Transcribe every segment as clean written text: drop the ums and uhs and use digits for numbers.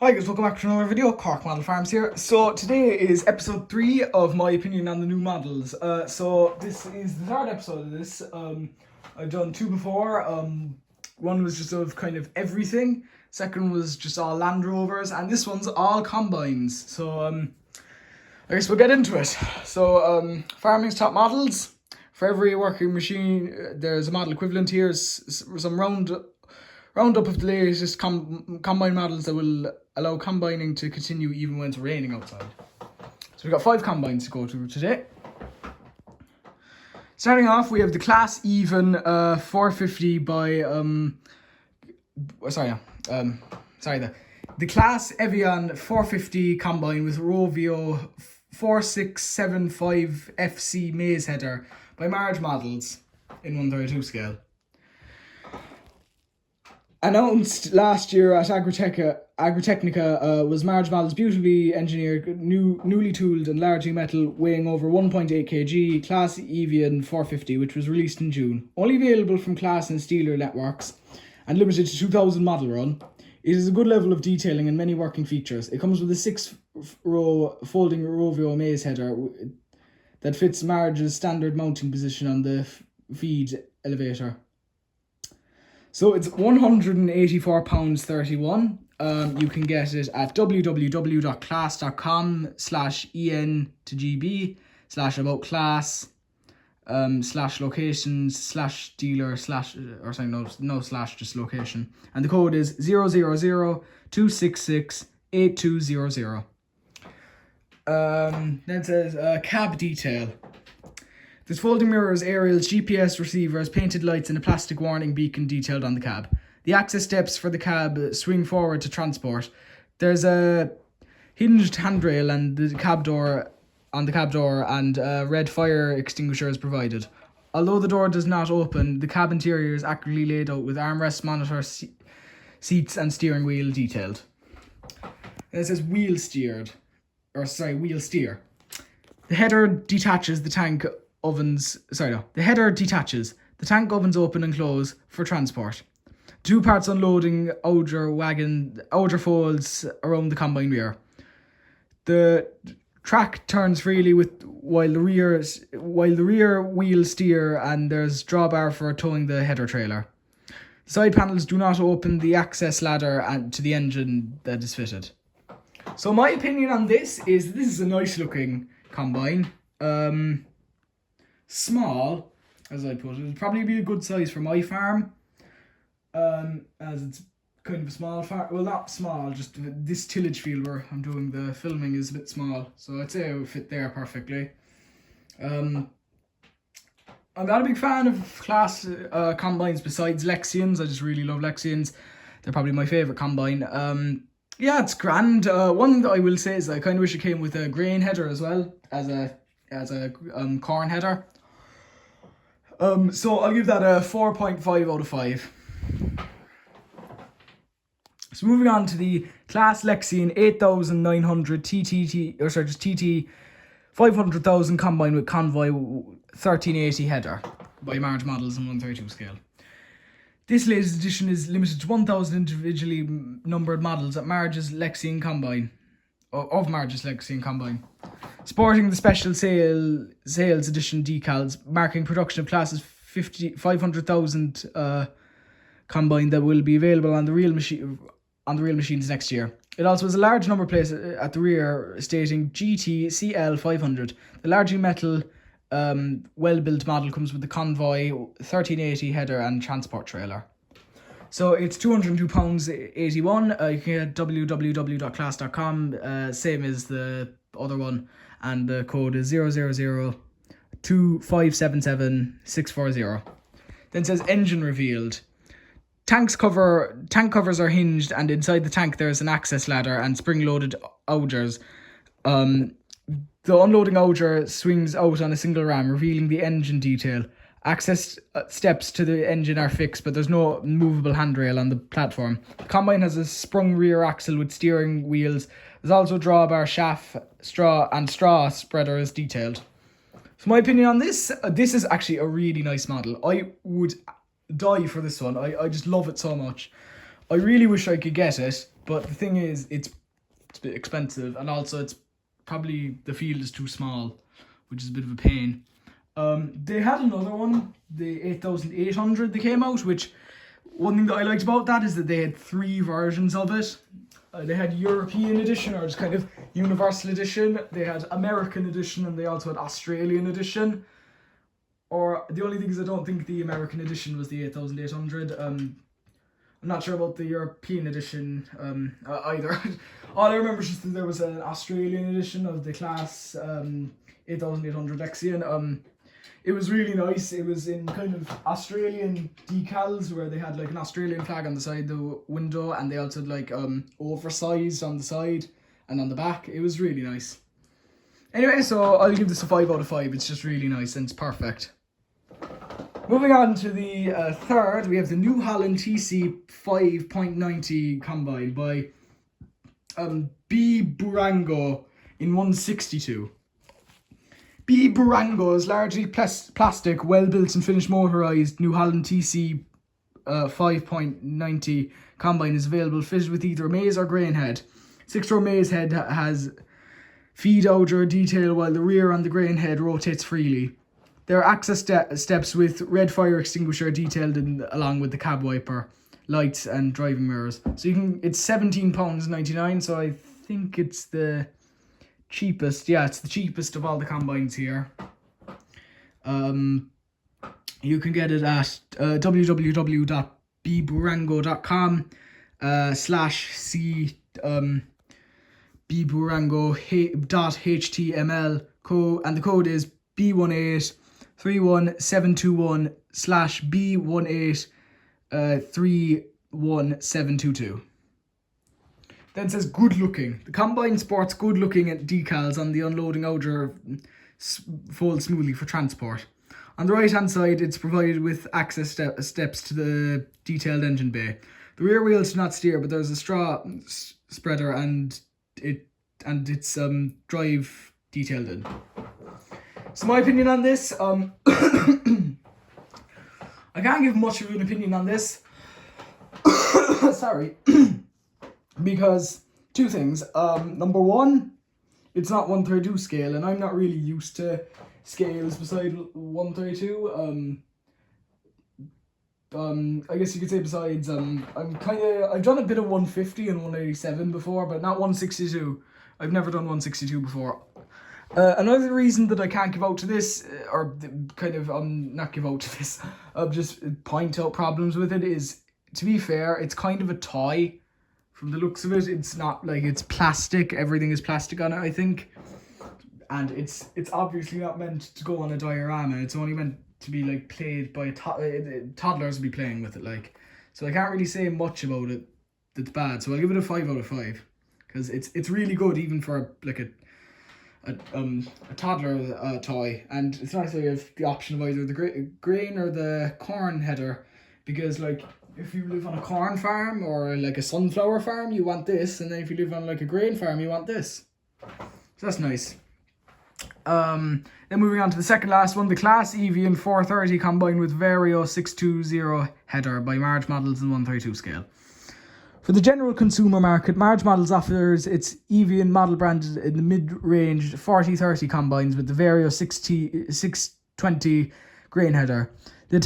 Hi guys, welcome back to another video. Cork Model Farms here. So today is episode 3 of my opinion on the new models. So this is the third episode of this. I've done two before. One was just of kind of everything. Second was just all Land Rovers, and this one's all combines. So I guess we'll get into it. So farming's top models. For every working machine, there's a model equivalent here. Some roundup of the latest combine models that will allow combining to continue even when it's raining outside. So we've got 5 combines to go through today. Starting off, we have the Claas Even 450 by the Claas Evian 450 combine with Rovio 4675 FC Maze header by Marge Models in 132 scale. Announced last year at Agritechnica was Marge Models' beautifully engineered, newly tooled and largely metal, weighing over 1.8 kg, Claas Evian 450, which was released in June. Only available from Claas and Steeler networks and limited to 2000 model run. It is a good level of detailing and many working features. It comes with a 6-row folding Rovio maze header that fits Marge's standard mounting position on the feed elevator. So it's £184.31. You can get it at www.claas.com/en-to-gb/about-class/dealer/location. And the code is 000-266-8200. Then it says cab detail. There's folding mirrors, aerials, GPS receivers, painted lights, and a plastic warning beacon detailed on the cab. The access steps for the cab swing forward to transport. There's a hinged handrail and the cab door and a red fire extinguisher is provided. Although the door does not open, the cab interior is accurately laid out with armrests, monitor seats, and steering wheel detailed. And it says wheel steer. The header detaches. The header detaches. The tank ovens open and close for transport. 2 parts unloading auger folds around the combine rear. The track turns freely while the rear wheel steer, and there's drawbar for towing the header trailer. The side panels do not open the access ladder to the engine that is fitted. So my opinion on this is a nice looking combine. Small, as I put it. It'd probably be a good size for my farm. As it's kind of a small farm. Well, not small, just this tillage field where I'm doing the filming is a bit small. So I'd say it would fit there perfectly. I'm not a big fan of Claas combines besides Lexians. I just really love Lexians. They're probably my favourite combine. Yeah, it's grand. One thing that I will say is I kind of wish it came with a grain header as well as a corn header. So I'll give that a 4.5 out of 5. So moving on to the Claas Lexian 8900 TT 500,000 combined with Convoy 1380 header by Marge Models in 132 scale. This latest edition is limited to 1,000 individually numbered models at Marge's Lexian combine, sporting the special sales edition decals marking production of Claas's 500,000 combine that will be available on the real machines next year. It also has a large number plate at the rear stating GT CL 500. The largely metal well-built model comes with the Convoy 1380 header and transport trailer. So it's £202.81. You can get www.claas.com, same as the other one, and the code is 000-2577-640. Then it says engine revealed. Tank covers are hinged, and inside the tank there's an access ladder and spring-loaded augers. The unloading auger swings out on a single ram, revealing the engine detail. Access steps to the engine are fixed, but there's no movable handrail on the platform. The combine has a sprung rear axle with steering wheels. There's also drawbar, shaft, straw spreader is detailed. So my opinion on this is actually a really nice model. I would die for this one. I just love it so much. I really wish I could get it, but the thing is, it's a bit expensive, and also it's probably the field is too small, which is a bit of a pain. They had another one, the 8800 that came out, which one thing that I liked about that is that they had 3 versions of it. They had European edition, or just kind of Universal edition. They had American edition, and they also had Australian edition. Or the only thing is, I don't think the American edition was the 8800. I'm not sure about the European edition either. All I remember is just that there was an Australian edition of the class 8800 Lexion. It was really nice. It was in kind of Australian decals where they had like an Australian flag on the side of the window, and they also had like oversized on the side and on the back. It was really nice. Anyway, so I'll give this a 5 out of 5. It's just really nice and it's perfect. Moving on to the third, we have the New Holland TC 5.90 combine by B. Burango in 162. B. Burango is largely plastic, well-built and finished motorised New Holland TC 5.90 combine is available fitted with either a maize or grain head. 6-row maize head has feed outer detail, while the rear on the grain head rotates freely. There are access steps with red fire extinguisher detailed along with the cab wiper, lights and driving mirrors. So it's £17.99, so I think it's the cheapest. Yeah, it's the cheapest of all the combines here. You can get it at www.bburango.com /c bburango.html and the code is B1831721/B1831722. Then it says good looking. The combine sports good looking decals on the unloading outer fold smoothly for transport. On the right hand side, it's provided with access steps to the detailed engine bay. The rear wheels do not steer, but there's a straw spreader and it's drive detailed in. So my opinion on this, I can't give much of an opinion on this. Sorry. Because two things. Number one, it's not 132 scale, and I'm not really used to scales beside 132. I guess you could say besides, I've done a bit of 150 and 187 before, but not 162. I've never done 162 before. Another reason that I can't give out to this, or kind of not give out to this, just point out problems with it is, to be fair, it's kind of a toy. From the looks of it, it's not like it's plastic. Everything is plastic on it, I think. And it's obviously not meant to go on a diorama. It's only meant to be like played by toddlers will be playing with it, like. So I can't really say much about it that's bad. So I'll give it a 5 out of 5 because it's really good even for like a toddler toy. And it's nice that you have the option of either the grain or the corn header, because like if you live on a corn farm or like a sunflower farm, you want this, and then if you live on like a grain farm, you want this. So that's nice. Then moving on to the second last one, the Class Evian 430 combined with Vario 620 header by Marge Models in 132 scale. For the general consumer market, Marge Models offers its Evian model branded in the mid-range 4030 combines with the Vario 620 grain header. The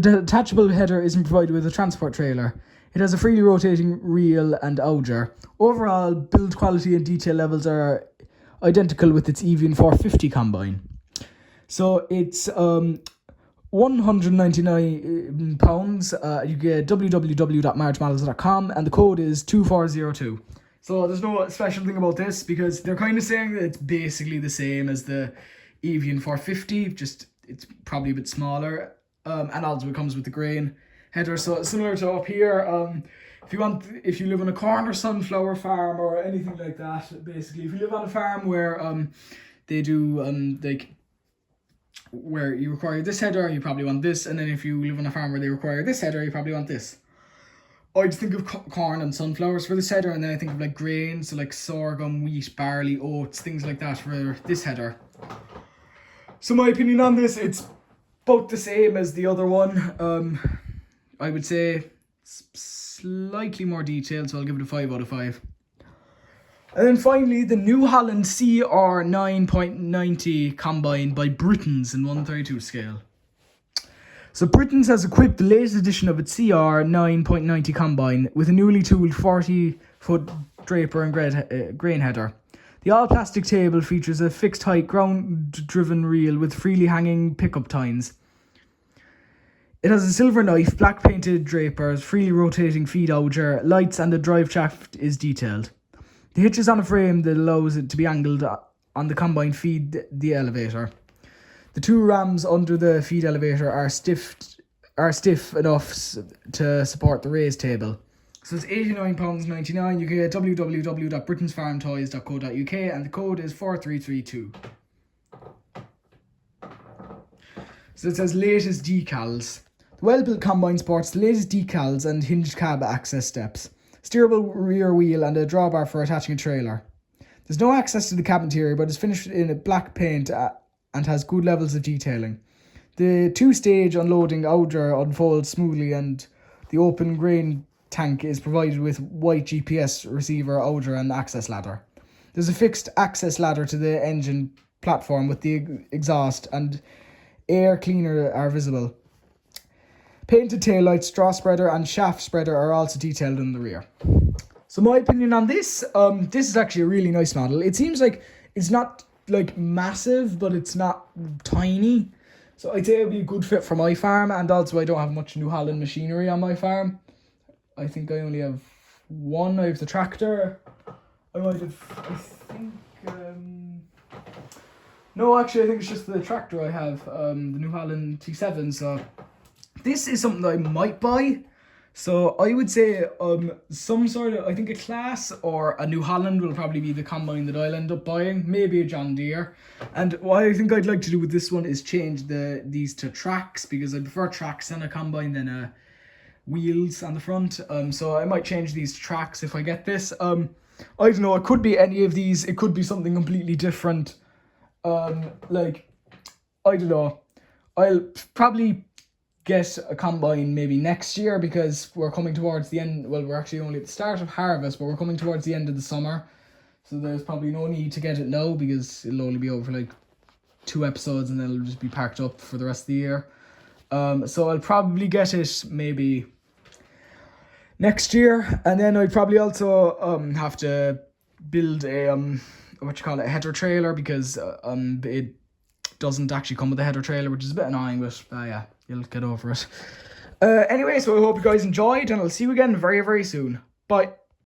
detachable header isn't provided with a transport trailer. It has a freely rotating reel and auger. Overall, build quality and detail levels are identical with its Evian 450 combine. So it's £199. You get www.margemodels.com and the code is 2402. So there's no special thing about this because they're kind of saying that it's basically the same as the Evian 450, just it's probably a bit smaller. And also it comes with the grain header, so similar to up here. If you live on a corn or sunflower farm or anything like that, basically, if you live on a farm where they do where you require this header, you probably want this, and then if you live on a farm where they require this header, you probably want this. I just think of corn and sunflowers for this header, and then I think of like grains, so like sorghum, wheat, barley, oats, things like that for this header. So my opinion on this, it's about the same as the other one. I would say slightly more detailed, so I'll give it a 5 out of 5. And then finally, the New Holland CR 9.90 combine by Britons in 132 scale. So Britons has equipped the latest edition of its CR 9.90 combine with a newly tooled 40-foot draper and grain header. The all-plastic table features a fixed-height ground-driven reel with freely hanging pickup tines. It has a silver knife, black-painted drapers, freely rotating feed auger, lights, and the drive shaft is detailed. The hitch is on a frame that allows it to be angled on the combine feed the elevator. The two rams under the feed elevator are stiff enough to support the raised table. So it's £89.99. You can get www.britansfarmtoys.co.uk and the code is 4332. So it says latest decals. The well-built combine sports the latest decals and hinged cab access steps, steerable rear wheel and a drawbar for attaching a trailer. There's no access to the cab interior, but it's finished in a black paint and has good levels of detailing. The two-stage unloading auger unfolds smoothly and the open grain tank is provided with white GPS receiver auger and access ladder. There's a fixed access ladder to the engine platform with the exhaust and air cleaner are visible. Painted taillights, straw spreader and shaft spreader are also detailed in the rear. So my opinion on this, this is actually a really nice model. It seems like it's not like massive, but it's not tiny. So I'd say it would be a good fit for my farm, and also I don't have much New Holland machinery on my farm. I think I only have one. I have the tractor. No, actually I think it's just the tractor I have, the New Holland T7, so this is something that I might buy. So I would say some sort of, I think a Claas or a New Holland will probably be the combine that I'll end up buying. Maybe a John Deere. And what I think I'd like to do with this one is change these to tracks, because I prefer tracks and a combine than wheels on the front. So I might change these to tracks if I get this. I don't know, it could be any of these. It could be something completely different. Like, I don't know. I'll probably get a combine maybe next year, because we're coming towards the end. Well, we're actually only at the start of harvest, but we're coming towards the end of the summer, so there's probably no need to get it now, because it'll only be over for like 2 episodes and then it'll just be parked up for the rest of the year. So I'll probably get it maybe next year, and then I'd probably also have to build a a header trailer, because it doesn't actually come with a header trailer, which is a bit annoying, but yeah, you'll get over it. Anyway, so I hope you guys enjoyed, and I'll see you again very, very soon. Bye.